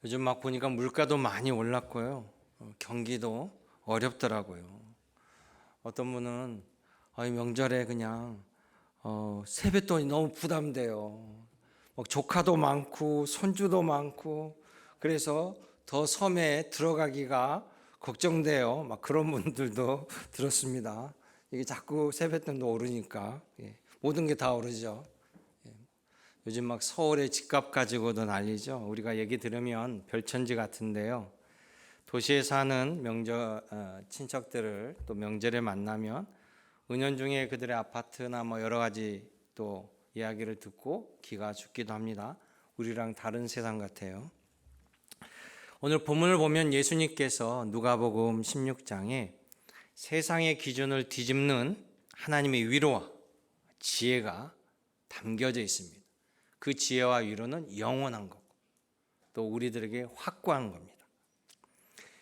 요즘 막 보니까 물가도 많이 올랐고요. 경기도 어렵더라고요. 어떤 분은 이 명절에 그냥 세뱃돈이 너무 부담돼요. 막 조카도 많고 손주도 많고 그래서 더 섬에 들어가기가 걱정돼요. 막 그런 분들도 들었습니다. 이게 자꾸 세뱃돈도 오르니까 모든 게 다 오르죠. 요즘 막 서울의 집값 가지고도 난리죠. 우리가 얘기 들으면 별천지 같은데요. 도시에 사는 친척들을 또 명절에 만나면 은연중에 그들의 아파트나 뭐 여러 가지 또 이야기를 듣고 기가 죽기도 합니다. 우리랑 다른 세상 같아요. 오늘 본문을 보면 예수님께서 누가복음 16장에 세상의 기준을 뒤집는 하나님의 위로와 지혜가 담겨져 있습니다. 그 지혜와 위로는 영원한 거고 또 우리들에게 확고한 겁니다.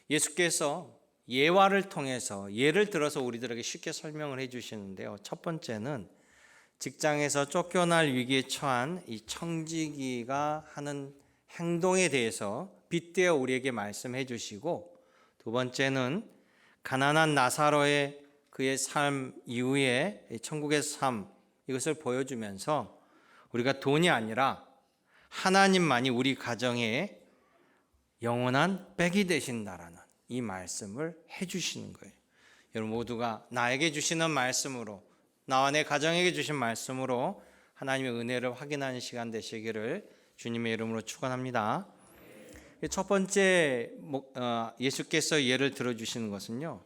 예수께서 예화를 통해서 예를 들어서 우리들에게 쉽게 설명을 해 주시는데요. 첫 번째는 직장에서 쫓겨날 위기에 처한 이 청지기가 하는 행동에 대해서 빗대어 우리에게 말씀해 주시고, 두 번째는 가난한 나사로의 그의 삶 이후에 천국의 삶, 이것을 보여주면서 우리가 돈이 아니라 하나님만이 우리 가정에 영원한 백이 되신다라는 이 말씀을 해주시는 거예요. 여러분 모두가 나에게 주시는 말씀으로, 나와 내 가정에게 주신 말씀으로 하나님의 은혜를 확인하는 시간 되시기를 주님의 이름으로 축원합니다. 첫 번째 예수께서 예를 들어주시는 것은요,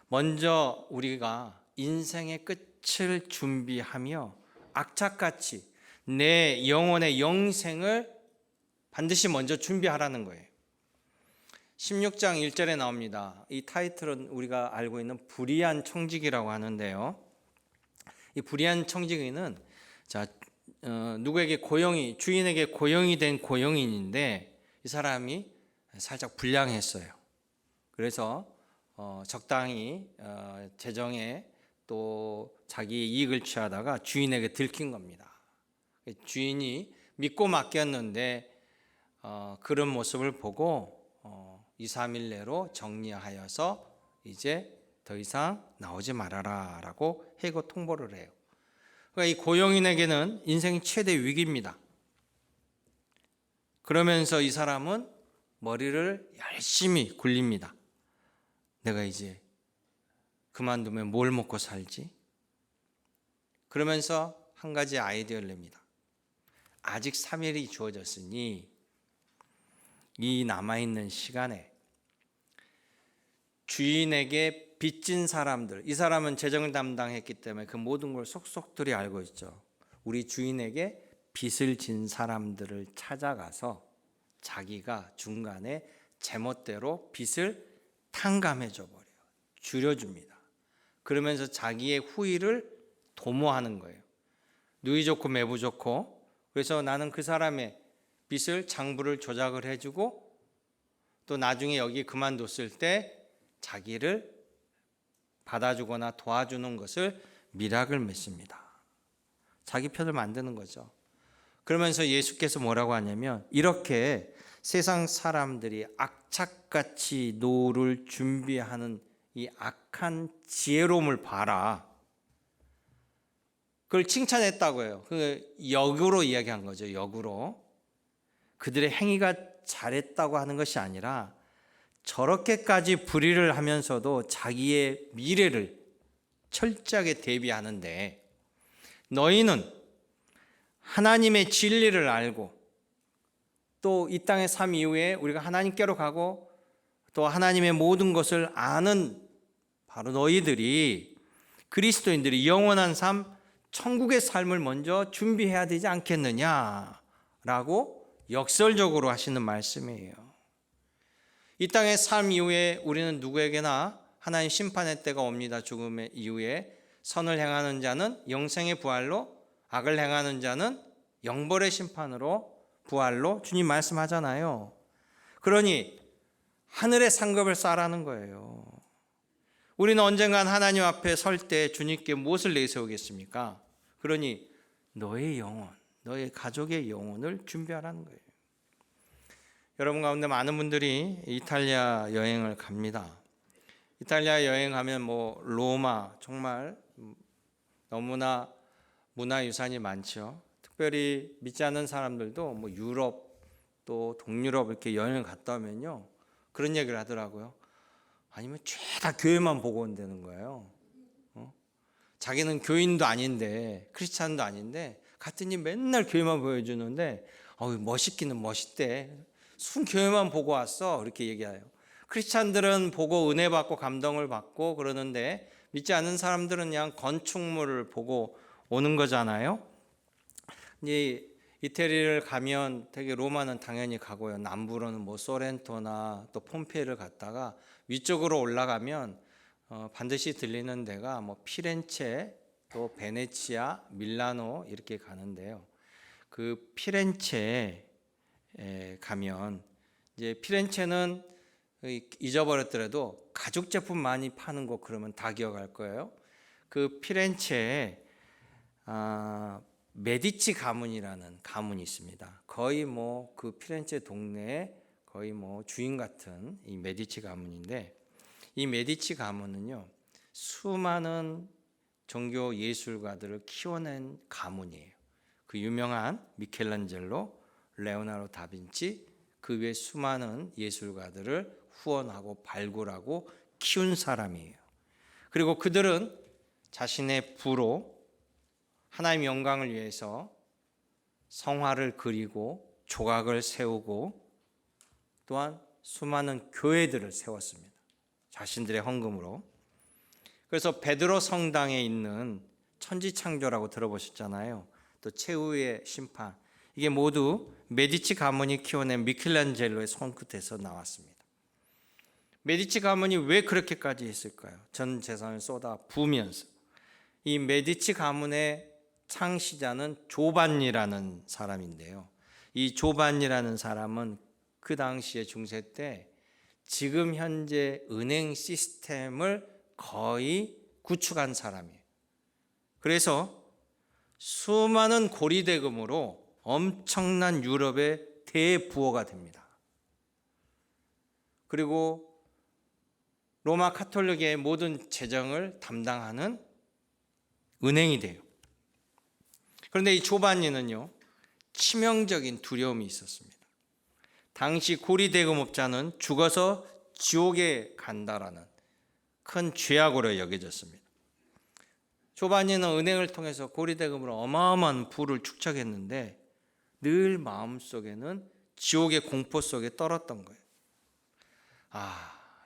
먼저 우리가 인생의 끝을 준비하며 악착같이 내 영혼의 영생을 반드시 먼저 준비하라는 거예요. 16장 1절에 나옵니다. 이 타이틀은 우리가 알고 있는 불의한 청지기라고 하는데요. 이 불의한 청지기는 누구에게 주인에게 고용이 된 고용인인데 이 사람이 살짝 불량했어요. 그래서 적당히 재정에 또 자기의 이익을 취하다가 주인에게 들킨 겁니다. 주인이 믿고 맡겼는데 그런 모습을 보고 2, 3일 내로 정리하여서 이제 더 이상 나오지 말아라 라고 해고 통보를 해요. 그러니까 이 고용인에게는 인생의 최대 위기입니다. 그러면서 이 사람은 머리를 열심히 굴립니다. 내가 이제 그만두면 뭘 먹고 살지? 그러면서 한 가지 아이디어를 냅니다. 아직 3일이 주어졌으니 이 남아있는 시간에 주인에게 빚진 사람들, 이 사람은 재정을 담당했기 때문에 그 모든 걸 속속들이 알고 있죠. 우리 주인에게 빚을 진 사람들을 찾아가서 자기가 중간에 제멋대로 빚을 탕감해줘 버려요. 줄여줍니다. 그러면서 자기의 후일을 도모하는 거예요. 누이 좋고 매부 좋고, 그래서 나는 그 사람의 빚을 장부를 조작을 해주고 또 나중에 여기 그만뒀을 때 자기를 받아주거나 도와주는 것을 미락을 맺습니다. 자기 편을 만드는 거죠. 그러면서 예수께서 뭐라고 하냐면, 이렇게 세상 사람들이 악착같이 노를 준비하는 이 악한 지혜로움을 봐라. 그걸 칭찬했다고 해요. 그 역으로 이야기한 거죠. 역으로. 그들의 행위가 잘했다고 하는 것이 아니라 저렇게까지 불의를 하면서도 자기의 미래를 철저하게 대비하는데, 너희는 하나님의 진리를 알고 또 이 땅의 삶 이후에 우리가 하나님께로 가고 또 하나님의 모든 것을 아는 바로 너희들이, 그리스도인들이 영원한 삶, 천국의 삶을 먼저 준비해야 되지 않겠느냐라고 역설적으로 하시는 말씀이에요. 이 땅의 삶 이후에 우리는 누구에게나 하나님 심판의 때가 옵니다. 죽음의 이후에 선을 행하는 자는 영생의 부활로, 악을 행하는 자는 영벌의 심판으로, 부활로 주님 말씀하잖아요. 그러니 하늘의 상급을 쌓으라는 거예요. 우리는 언젠간 하나님 앞에 설 때 주님께 무엇을 내세우겠습니까? 그러니 너의 영혼, 너의 가족의 영혼을 준비하라는 거예요. 여러분 가운데 많은 분들이 이탈리아 여행을 갑니다. 이탈리아 여행하면 뭐 로마 정말 너무나 문화유산이 많죠. 특별히 믿지 않는 사람들도 뭐 유럽 또 동유럽 이렇게 여행을 갔다 오면요 그런 얘기를 하더라고요. 아니면 죄다 교회만 보고 온다는 거예요. 자기는 교인도 아닌데 크리스찬도 아닌데 갔더니 맨날 교회만 보여주는데 멋있기는 멋있대. 순 교회만 보고 왔어 이렇게 얘기해요. 크리스찬들은 보고 은혜 받고 감동을 받고 그러는데 믿지 않는 사람들은 그냥 건축물을 보고 오는 거잖아요. 이제 이태리를 가면 되게 로마는 당연히 가고요. 남부로는 뭐 소렌토나 또 폼페이를 갔다가 위쪽으로 올라가면 반드시 들리는 데가 뭐 피렌체 또 베네치아, 밀라노 이렇게 가는데요. 그 피렌체에 가면 이제 피렌체는 잊어버렸더라도 가죽 제품 많이 파는 곳 그러면 다 기억할 거예요. 그 피렌체에 메디치 가문이라는 가문이 있습니다. 거의 뭐 그 피렌체 동네에 거의 뭐 주인 같은 이 메디치 가문인데 이 메디치 가문은요 수많은 종교 예술가들을 키워낸 가문이에요. 그 유명한 미켈란젤로, 레오나르도 다빈치 그 외 수많은 예술가들을 후원하고 발굴하고 키운 사람이에요. 그리고 그들은 자신의 부로 하나님의 영광을 위해서 성화를 그리고 조각을 세우고 또한 수많은 교회들을 세웠습니다. 자신들의 헌금으로. 그래서 베드로 성당에 있는 천지창조라고 들어보셨잖아요. 또 최후의 심판. 이게 모두 메디치 가문이 키워낸 미켈란젤로의 손끝에서 나왔습니다. 메디치 가문이 왜 그렇게까지 했을까요? 전 재산을 쏟아 부으면서. 이 메디치 가문의 창시자는 조반니라는 사람인데요. 이 조반니라는 사람은 그 당시에 중세 때 지금 현재 은행 시스템을 거의 구축한 사람이에요. 그래서 수많은 고리대금으로 엄청난 유럽의 대부호가 됩니다. 그리고 로마 카톨릭의 모든 재정을 담당하는 은행이 돼요. 그런데 이 조반니는요 치명적인 두려움이 있었습니다. 당시 고리대금업자는 죽어서 지옥에 간다라는 큰 죄악으로 여겨졌습니다. 조반니는 은행을 통해서 고리대금으로 어마어마한 부를 축적했는데 늘 마음속에는 지옥의 공포 속에 떨었던 거예요.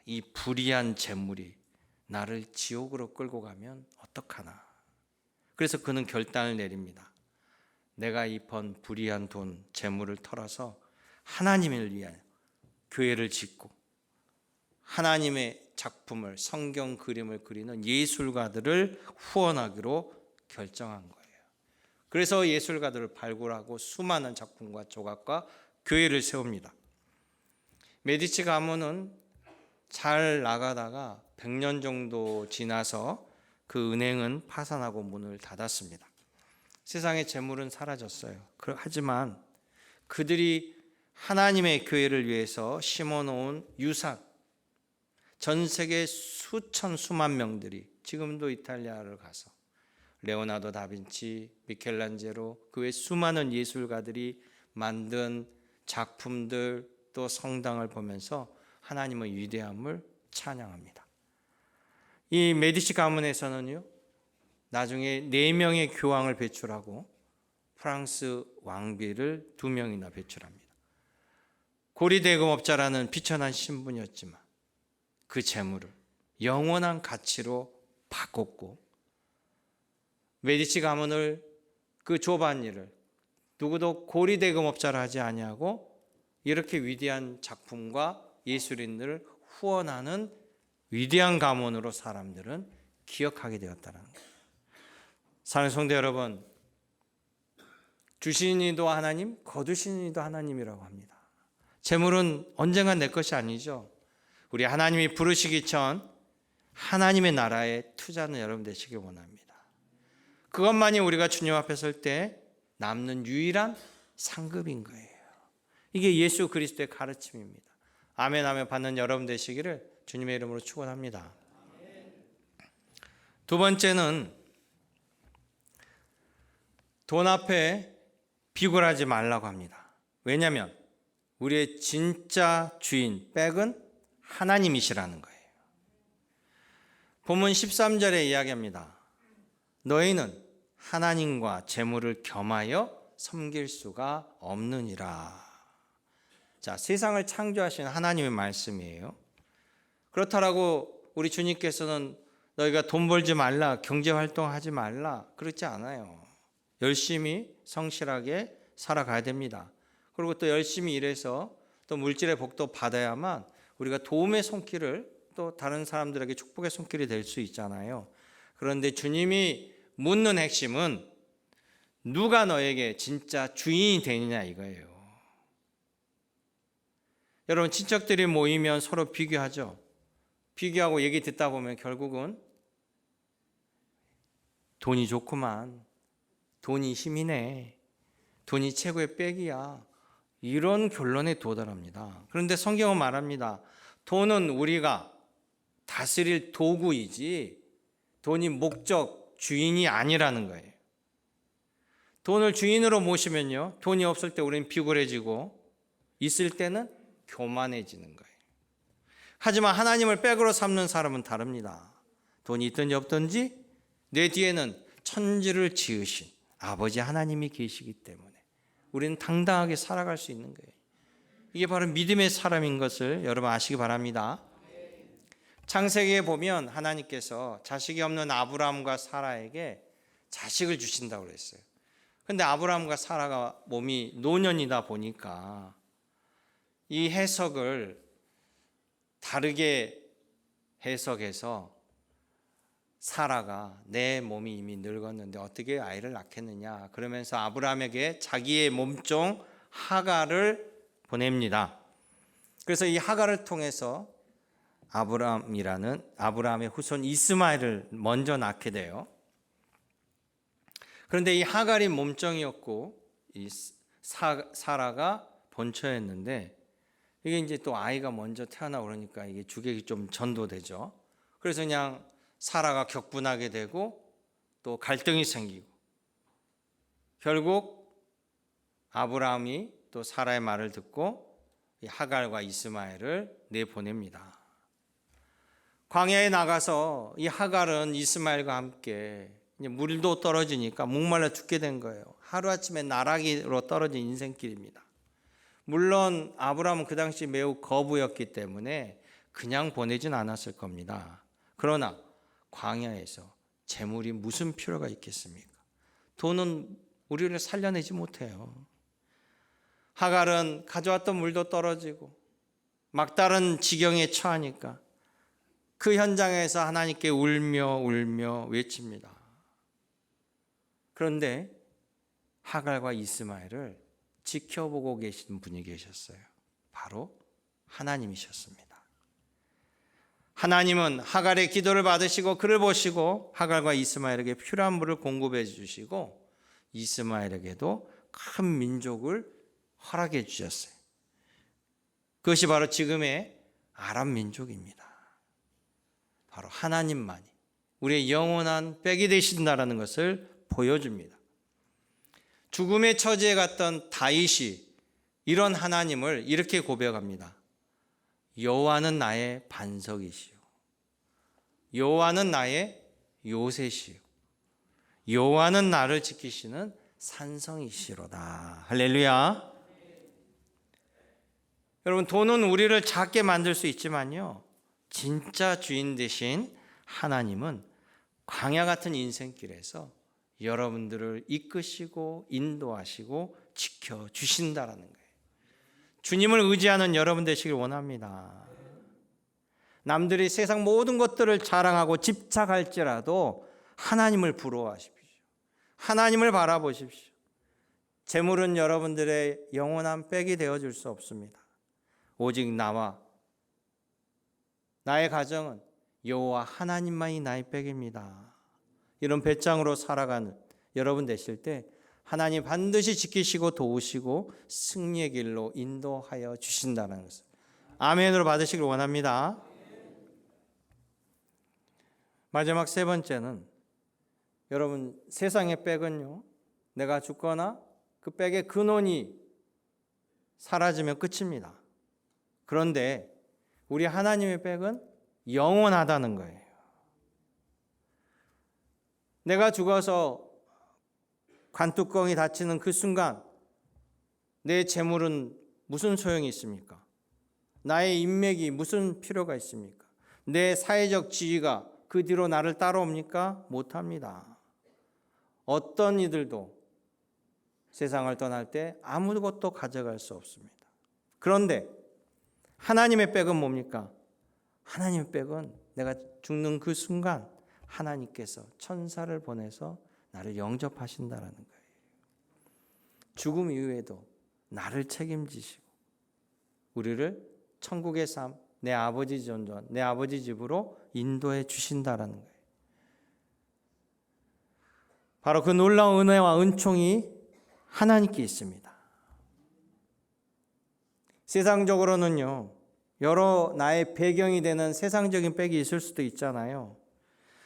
이 불의한 재물이 나를 지옥으로 끌고 가면 어떡하나. 그래서 그는 결단을 내립니다. 내가 이 번 불의한 돈, 재물을 털어서 하나님을 위하여 교회를 짓고 하나님의 작품을 성경 그림을 그리는 예술가들을 후원하기로 결정한 거예요. 그래서 예술가들을 발굴하고 수많은 작품과 조각과 교회를 세웁니다. 메디치 가문은 잘 나가다가 100년 정도 지나서 그 은행은 파산하고 문을 닫았습니다. 세상의 재물은 사라졌어요. 하지만 그들이 하나님의 교회를 위해서 심어놓은 유산, 전 세계 수천 수만 명들이 지금도 이탈리아를 가서 레오나르도 다빈치, 미켈란젤로 그 외 수많은 예술가들이 만든 작품들 또 성당을 보면서 하나님의 위대함을 찬양합니다. 이 메디치 가문에서는요 나중에 4명의 교황을 배출하고 프랑스 왕비를 2명이나 배출합니다. 고리대금업자라는 비천한 신분이었지만 그 재물을 영원한 가치로 바꿨고 메디치 가문을 그 조반니를 누구도 고리대금업자를 하지 아니하고 이렇게 위대한 작품과 예술인들을 후원하는 위대한 가문으로 사람들은 기억하게 되었다는 거예요. 사랑하는 성도 여러분, 주시는 이도 하나님, 거두시는 이도 하나님이라고 합니다. 재물은 언젠간 내 것이 아니죠. 우리 하나님이 부르시기 전 하나님의 나라에 투자하는 여러분 되시길 원합니다. 그것만이 우리가 주님 앞에 설 때 남는 유일한 상급인 거예요. 이게 예수 그리스도의 가르침입니다. 아멘 하며 받는 여러분 되시기를 주님의 이름으로 축원합니다. 두 번째는 돈 앞에 비굴하지 말라고 합니다. 왜냐하면 우리의 진짜 주인, 백은 하나님이시라는 거예요. 본문 13절에 이야기합니다. 너희는 하나님과 재물을 겸하여 섬길 수가 없느니라. 자, 세상을 창조하신 하나님의 말씀이에요. 그렇다라고 우리 주님께서는 너희가 돈 벌지 말라, 경제 활동하지 말라, 그렇지 않아요. 열심히 성실하게 살아가야 됩니다. 그리고 또 열심히 일해서 또 물질의 복도 받아야만 우리가 도움의 손길을 또 다른 사람들에게 축복의 손길이 될 수 있잖아요. 그런데 주님이 묻는 핵심은 누가 너에게 진짜 주인이 되느냐 이거예요. 여러분, 친척들이 모이면 서로 비교하죠. 비교하고 얘기 듣다 보면 결국은 돈이 좋구만, 돈이 힘이네, 돈이 최고의 백이야, 이런 결론에 도달합니다. 그런데 성경은 말합니다. 돈은 우리가 다스릴 도구이지 돈이 목적, 주인이 아니라는 거예요. 돈을 주인으로 모시면요, 돈이 없을 때 우리는 비굴해지고 있을 때는 교만해지는 거예요. 하지만 하나님을 백으로 삼는 사람은 다릅니다. 돈이 있든지 없든지 내 뒤에는 천지를 지으신 아버지 하나님이 계시기 때문에 우리는 당당하게 살아갈 수 있는 거예요. 이게 바로 믿음의 사람인 것을 여러분 아시기 바랍니다. 창세기에 보면 하나님께서 자식이 없는 아브라함과 사라에게 자식을 주신다고 그랬어요. 그런데 아브라함과 사라가 몸이 노년이다 보니까 이 해석을 다르게 해석해서 사라가 내 몸이 이미 늙었는데 어떻게 아이를 낳겠느냐 그러면서 아브라함에게 자기의 몸종 하갈을 보냅니다. 그래서 이 하갈을 통해서 아브라함의 후손 이스마엘을 먼저 낳게 돼요. 그런데 이 하갈이 몸종이었고 이 사라가 본처였는데 이게 이제 또 아이가 먼저 태어나고 그러니까 이게 주객이 좀 전도되죠. 그래서 그냥 사라가 격분하게 되고 또 갈등이 생기고 결국 아브라함이 또 사라의 말을 듣고 이 하갈과 이스마엘을 내보냅니다. 광야에 나가서 이 하갈은 이스마엘과 함께 이제 물도 떨어지니까 목말라 죽게 된 거예요. 하루아침에 나락으로 떨어진 인생길입니다. 물론 아브라함은 그 당시 매우 거부였기 때문에 그냥 보내진 않았을 겁니다. 그러나 광야에서 재물이 무슨 필요가 있겠습니까? 돈은 우리를 살려내지 못해요. 하갈은 가져왔던 물도 떨어지고 막다른 지경에 처하니까 그 현장에서 하나님께 울며 외칩니다. 그런데 하갈과 이스마엘을 지켜보고 계신 분이 계셨어요. 바로 하나님이셨습니다. 하나님은 하갈의 기도를 받으시고 그를 보시고 하갈과 이스마엘에게 필요한 물을 공급해 주시고 이스마엘에게도 큰 민족을 허락해 주셨어요. 그것이 바로 지금의 아람 민족입니다. 바로 하나님만이 우리의 영원한 백이 되신다라는 것을 보여줍니다. 죽음의 처지에 갔던 다윗이 이런 하나님을 이렇게 고백합니다. 여호와는 나의 반석이시요 여호와는 나의 요새시요 여호와는 나를 지키시는 산성이시로다. 할렐루야. 여러분, 돈은 우리를 작게 만들 수 있지만요, 진짜 주인 되신 하나님은 광야 같은 인생길에서 여러분들을 이끄시고 인도하시고 지켜주신다라는 거예요. 주님을 의지하는 여러분 되시길 원합니다. 남들이 세상 모든 것들을 자랑하고 집착할지라도 하나님을 부러워하십시오. 하나님을 바라보십시오. 재물은 여러분들의 영원한 백이 되어줄 수 없습니다. 오직 나와 나의 가정은 여호와 하나님만이 나의 백입니다. 이런 배짱으로 살아가는 여러분 되실 때 하나님 반드시 지키시고 도우시고 승리의 길로 인도하여 주신다는 것을 아멘으로 받으시길 원합니다. 마지막 세 번째는, 여러분, 세상의 백은요, 내가 죽거나 그 백의 근원이 사라지면 끝입니다. 그런데 우리 하나님의 백은 영원하다는 거예요. 내가 죽어서 관뚜껑이 닫히는 그 순간 내 재물은 무슨 소용이 있습니까? 나의 인맥이 무슨 필요가 있습니까? 내 사회적 지위가 그 뒤로 나를 따라옵니까? 못합니다. 어떤 이들도 세상을 떠날 때 아무것도 가져갈 수 없습니다. 그런데 하나님의 백은 뭡니까? 하나님의 백은 내가 죽는 그 순간 하나님께서 천사를 보내서 나를 영접하신다라는 거예요. 죽음 이후에도 나를 책임지시고 우리를 천국의 삶, 내 아버지 전전, 내 아버지 집으로 인도해 주신다라는 거예요. 바로 그 놀라운 은혜와 은총이 하나님께 있습니다. 세상적으로는요, 여러 나의 배경이 되는 세상적인 백이 있을 수도 있잖아요.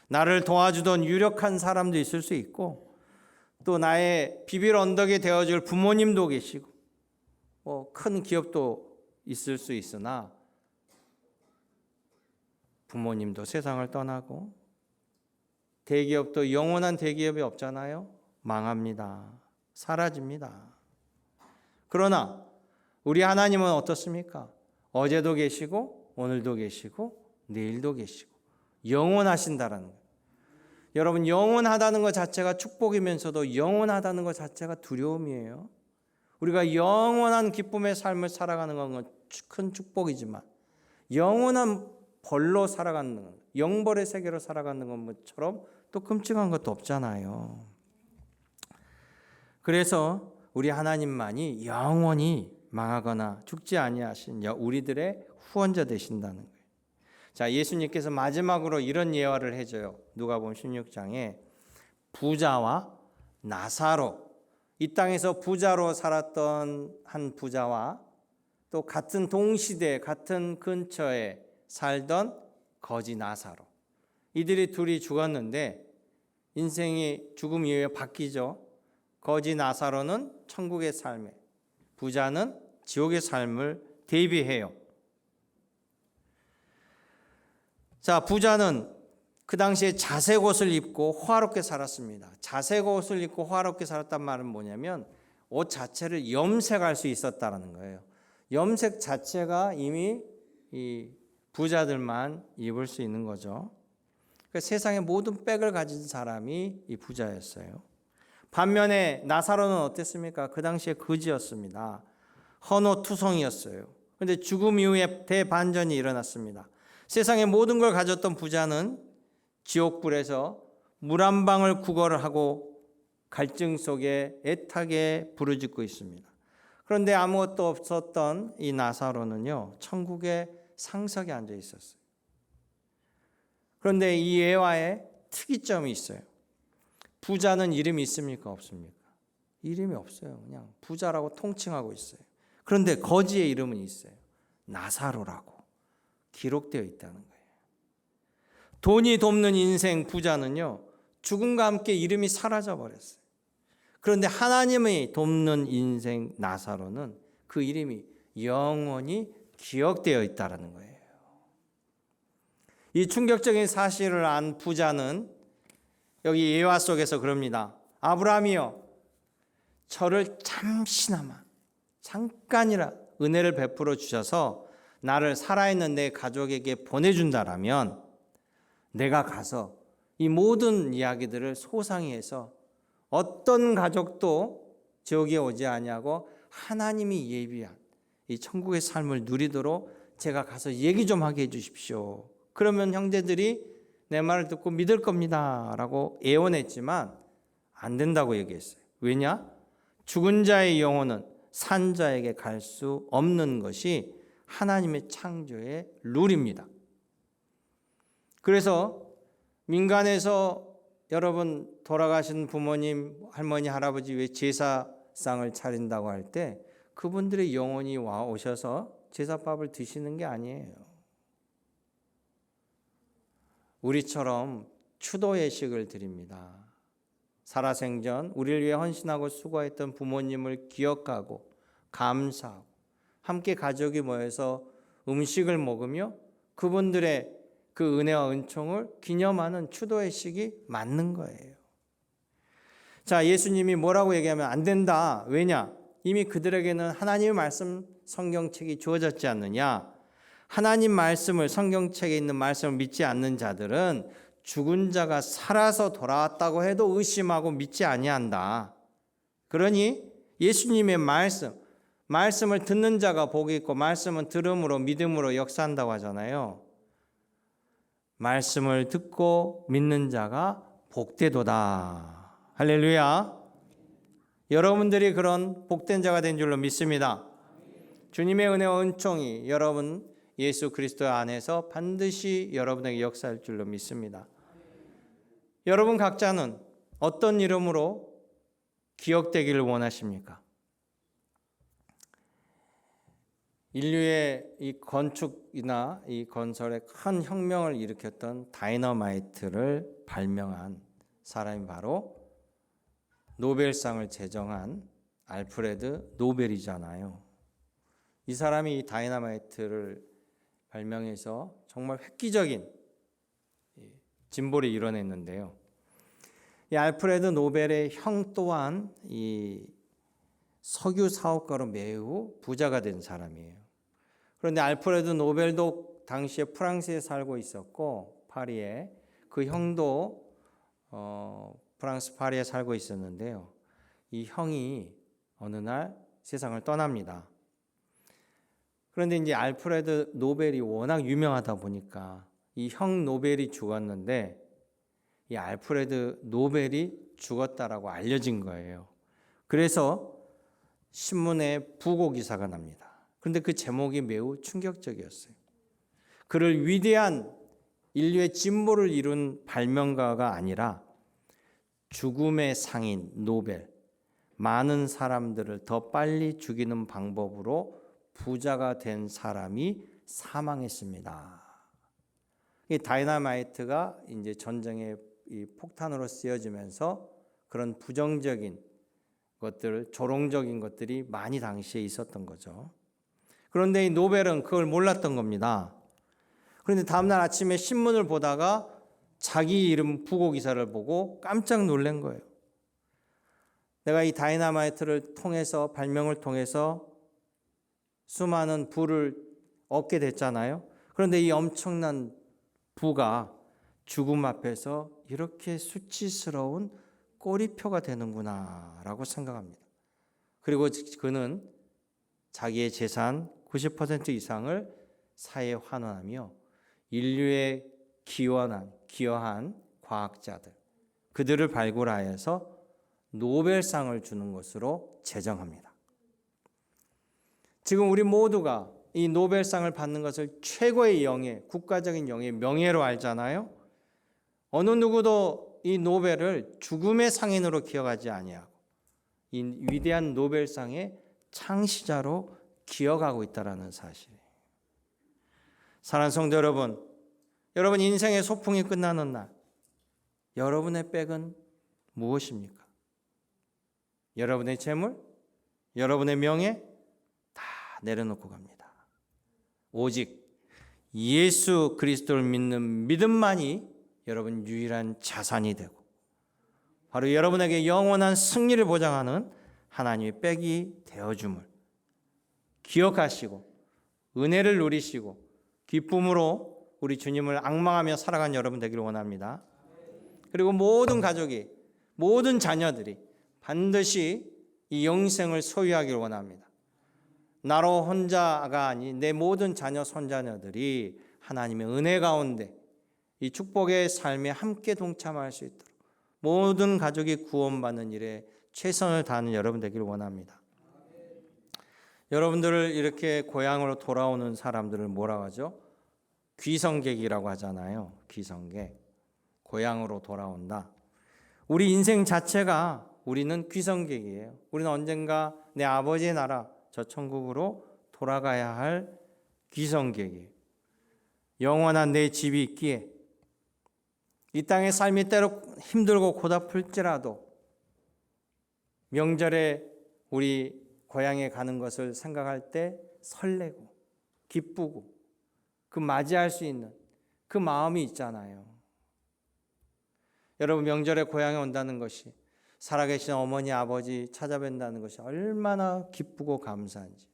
나를 도와주던 유력한 사람도 있을 수 있고, 또 나의 비빌 언덕이 되어줄 부모님도 계시고, 큰 기업도 있을 수 있으나 부모님도 세상을 떠나고 대기업도 영원한 대기업이 없잖아요. 망합니다. 사라집니다. 그러나 우리 하나님은 어떻습니까? 어제도 계시고 오늘도 계시고 내일도 계시고 영원하신다라는 거예요. 여러분, 영원하다는 것 자체가 축복이면서도 영원하다는 것 자체가 두려움이에요. 우리가 영원한 기쁨의 삶을 살아가는 건 큰 축복이지만 영원한 벌로 살아가는 것, 영벌의 세계로 살아가는 것처럼 또 끔찍한 것도 없잖아요. 그래서 우리 하나님만이 영원히 망하거나 죽지 아니하신 우리들의 후원자 되신다는 거예요. 자, 예수님께서 마지막으로 이런 예화를 해줘요. 누가복음 16장에 부자와 나사로, 이 땅에서 부자로 살았던 한 부자와 또 같은 동시대 같은 근처에 살던 거지 나사로, 이들이 둘이 죽었는데 인생이 죽음 이후에 바뀌죠. 거지 나사로는 천국의 삶에, 부자는 지옥의 삶을 대비해요. 자, 부자는 그 당시에 자색 옷을 입고 호화롭게 살았습니다. 자색 옷을 입고 호화롭게 살았단 말은 뭐냐면 옷 자체를 염색할 수 있었다는 거예요. 염색 자체가 이미 이 부자들만 입을 수 있는 거죠. 그러니까 세상의 모든 백을 가진 사람이 이 부자였어요. 반면에 나사로는 어땠습니까? 그 당시에 거지였습니다. 헌옷투성이었어요. 그런데 죽음 이후에 대반전이 일어났습니다. 세상의 모든 걸 가졌던 부자는 지옥불에서 물 한 방울 구걸을 하고 갈증 속에 애타게 부르짖고 있습니다. 그런데 아무것도 없었던 이 나사로는요, 천국의 상석에 앉아 있었어요. 그런데 이 예화에 특이점이 있어요. 부자는 이름이 있습니까? 없습니까? 이름이 없어요. 그냥 부자라고 통칭하고 있어요. 그런데 거지의 이름은 있어요. 나사로라고 기록되어 있다는 거예요. 돈이 돕는 인생 부자는요, 죽음과 함께 이름이 사라져 버렸어요. 그런데 하나님이 돕는 인생 나사로는 그 이름이 영원히 기억되어 있다는 거예요. 이 충격적인 사실을 안 부자는 여기 예화 속에서 그럽니다. 아브라함이여, 저를 잠깐이라 은혜를 베풀어 주셔서 나를 살아있는 내 가족에게 보내준다라면 내가 가서 이 모든 이야기들을 소상히 해서 어떤 가족도 지옥에 오지 아니하고 하나님이 예비한 이 천국의 삶을 누리도록 제가 가서 얘기 좀 하게 해주십시오. 그러면 형제들이 내 말을 듣고 믿을 겁니다 라고 애원했지만 안 된다고 얘기했어요. 왜냐? 죽은 자의 영혼은 산 자에게 갈 수 없는 것이 하나님의 창조의 룰입니다. 그래서 민간에서 여러분 돌아가신 부모님, 할머니, 할아버지 왜 제사상을 차린다고 할 때 그분들의 영혼이 와 오셔서 제사밥을 드시는 게 아니에요. 우리처럼 추도 예식을 드립니다. 살아생전 우리를 위해 헌신하고 수고했던 부모님을 기억하고 감사하고 함께 가족이 모여서 음식을 먹으며 그분들의 그 은혜와 은총을 기념하는 추도 예식이 맞는 거예요. 자, 예수님이 뭐라고 얘기하면 안 된다. 왜냐? 이미 그들에게는 하나님의 말씀 성경책이 주어졌지 않느냐? 하나님 말씀을, 성경책에 있는 말씀을 믿지 않는 자들은 죽은 자가 살아서 돌아왔다고 해도 의심하고 믿지 아니한다. 그러니 예수님의 말씀을 듣는 자가 복이 있고 말씀은 들음으로 믿음으로 역사한다고 하잖아요. 말씀을 듣고 믿는 자가 복되도다. 할렐루야. 여러분들이 그런 복된 자가 된 줄로 믿습니다. 주님의 은혜와 은총이 여러분 예수 그리스도 안에서 반드시 여러분에게 역사할 줄로 믿습니다. 여러분 각자는 어떤 이름으로 기억되기를 원하십니까? 인류의 이 건축이나 이 건설에 큰 혁명을 일으켰던 다이너마이트를 발명한 사람이 바로 노벨상을 제정한 알프레드 노벨이잖아요. 이 사람이 이 다이너마이트를 발명해서 정말 획기적인 진보를 이뤄냈는데요. 이 알프레드 노벨의 형 또한 이 석유 사업가로 매우 부자가 된 사람이에요. 그런데 알프레드 노벨도 당시에 프랑스에 살고 있었고 파리에, 그 형도 프랑스 파리에 살고 있었는데요. 이 형이 어느 날 세상을 떠납니다. 그런데 이제 알프레드 노벨이 워낙 유명하다 보니까 이 형 노벨이 죽었는데 이 알프레드 노벨이 죽었다라고 알려진 거예요. 그래서 신문에 부고 기사가 납니다. 그런데 그 제목이 매우 충격적이었어요. 그를 위대한 인류의 진보를 이룬 발명가가 아니라 죽음의 상인 노벨, 많은 사람들을 더 빨리 죽이는 방법으로 부자가 된 사람이 사망했습니다. 이 다이너마이트가 이제 전쟁의 이 폭탄으로 쓰여지면서 그런 부정적인 것들, 조롱적인 것들이 많이 당시에 있었던 거죠. 그런데 이 노벨은 그걸 몰랐던 겁니다. 그런데 다음날 아침에 신문을 보다가 자기 이름 부고 기사를 보고 깜짝 놀란 거예요. 내가 이 다이너마이트를 통해서, 발명을 통해서 수많은 부를 얻게 됐잖아요. 그런데 이 엄청난 부가 죽음 앞에서 이렇게 수치스러운 꼬리표가 되는구나 라고 생각합니다. 그리고 그는 자기의 재산 90% 이상을 사회에 환원하며 인류에 기여한 과학자들, 그들을 발굴하여서 노벨상을 주는 것으로 제정합니다. 지금 우리 모두가 이 노벨상을 받는 것을 최고의 영예, 국가적인 영예, 명예로 알잖아요. 어느 누구도 이 노벨을 죽음의 상인으로 기억하지 아니하고 이 위대한 노벨상의 창시자로 기억하고 있다는 사실이에요. 사랑하는 성도 여러분, 여러분 인생의 소풍이 끝나는 날 여러분의 백은 무엇입니까? 여러분의 재물, 여러분의 명예 다 내려놓고 갑니다. 오직 예수 그리스도를 믿는 믿음만이 여러분 유일한 자산이 되고 바로 여러분에게 영원한 승리를 보장하는 하나님의 백이 되어줌을 기억하시고 은혜를 누리시고 기쁨으로 우리 주님을 앙망하며 살아가는 여러분 되기를 원합니다. 그리고 모든 가족이, 모든 자녀들이 반드시 이 영생을 소유하기를 원합니다. 나로 혼자가 아닌 내 모든 자녀 손자녀들이 하나님의 은혜 가운데 이 축복의 삶에 함께 동참할 수 있도록 모든 가족이 구원받는 일에 최선을 다하는 여러분 되기를 원합니다. 여러분들을 이렇게 고향으로 돌아오는 사람들을 뭐라고 하죠? 귀성객이라고 하잖아요. 귀성객. 고향으로 돌아온다. 우리 인생 자체가 우리는 귀성객이에요. 우리는 언젠가 내 아버지의 나라, 저 천국으로 돌아가야 할 귀성객이에요. 영원한 내 집이 있기에 이 땅의 삶이 때로 힘들고 고달플지라도 명절에 우리 고향에 가는 것을 생각할 때 설레고 기쁘고 그 맞이할 수 있는 그 마음이 있잖아요. 여러분, 명절에 고향에 온다는 것이, 살아계신 어머니 아버지 찾아뵌다는 것이 얼마나 기쁘고 감사한지.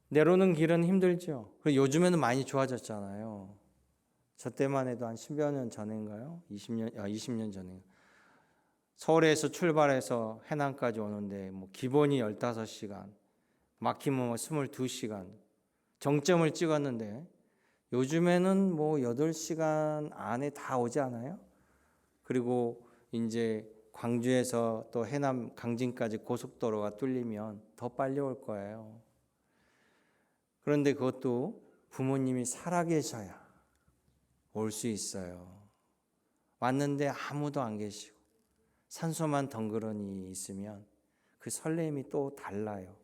내려오는 길은 힘들죠. 그리고 요즘에는 많이 좋아졌잖아요. 저 때만 해도 한 10여 년 전인가요? 20년 전인가. 서울에서 출발해서 해남까지 오는데 기본이 15시간, 막히면 22시간 정점을 찍었는데 요즘에는 8시간 안에 다 오지 않아요? 그리고 이제 광주에서 또 해남 강진까지 고속도로가 뚫리면 더 빨리 올 거예요. 그런데 그것도 부모님이 살아계셔야 올 수 있어요. 왔는데 아무도 안 계시고 산소만 덩그러니 있으면 그 설렘이 또 달라요.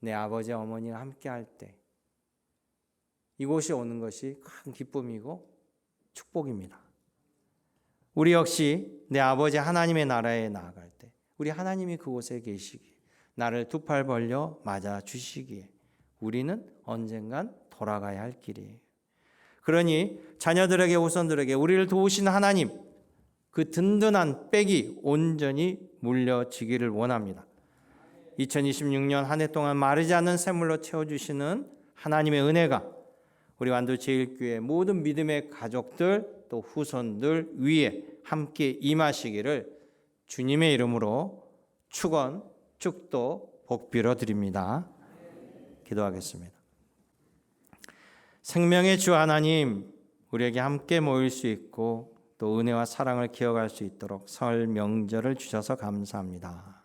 내 아버지 어머니와 함께 할 때 이곳이 오는 것이 큰 기쁨이고 축복입니다. 우리 역시 내 아버지 하나님의 나라에 나아갈 때 우리 하나님이 그곳에 계시기에, 나를 두 팔 벌려 맞아 주시기에 우리는 언젠간 돌아가야 할 길이에요. 그러니 자녀들에게, 후손들에게 우리를 도우시는 하나님, 그 든든한 백이 온전히 물려지기를 원합니다. 2026년 한 해 동안 마르지 않는 샘물로 채워주시는 하나님의 은혜가 우리 완도제일교회 모든 믿음의 가족들 또 후손들 위에 함께 임하시기를 주님의 이름으로 축원, 축도, 복비로 드립니다. 기도하겠습니다. 생명의 주 하나님, 우리에게 함께 모일 수 있고 또 은혜와 사랑을 기억할 수 있도록 설 명절을 주셔서 감사합니다.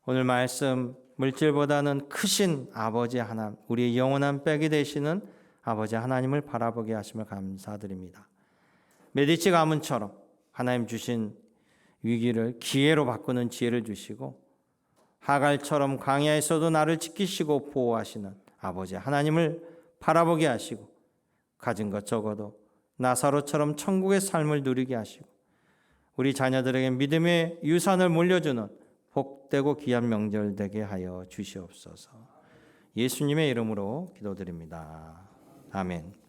오늘 말씀, 물질보다는 크신 아버지 하나님, 우리의 영원한 백이 되시는 아버지 하나님을 바라보게 하심을 감사드립니다. 메디치 가문처럼 하나님 주신 위기를 기회로 바꾸는 지혜를 주시고, 하갈처럼 광야에서도 나를 지키시고 보호하시는 아버지 하나님을 바라보게 하시고, 가진 것 적어도 나사로처럼 천국의 삶을 누리게 하시고, 우리 자녀들에게 믿음의 유산을 물려주는 복되고 귀한 명절 되게 하여 주시옵소서. 예수님의 이름으로 기도드립니다. 아멘.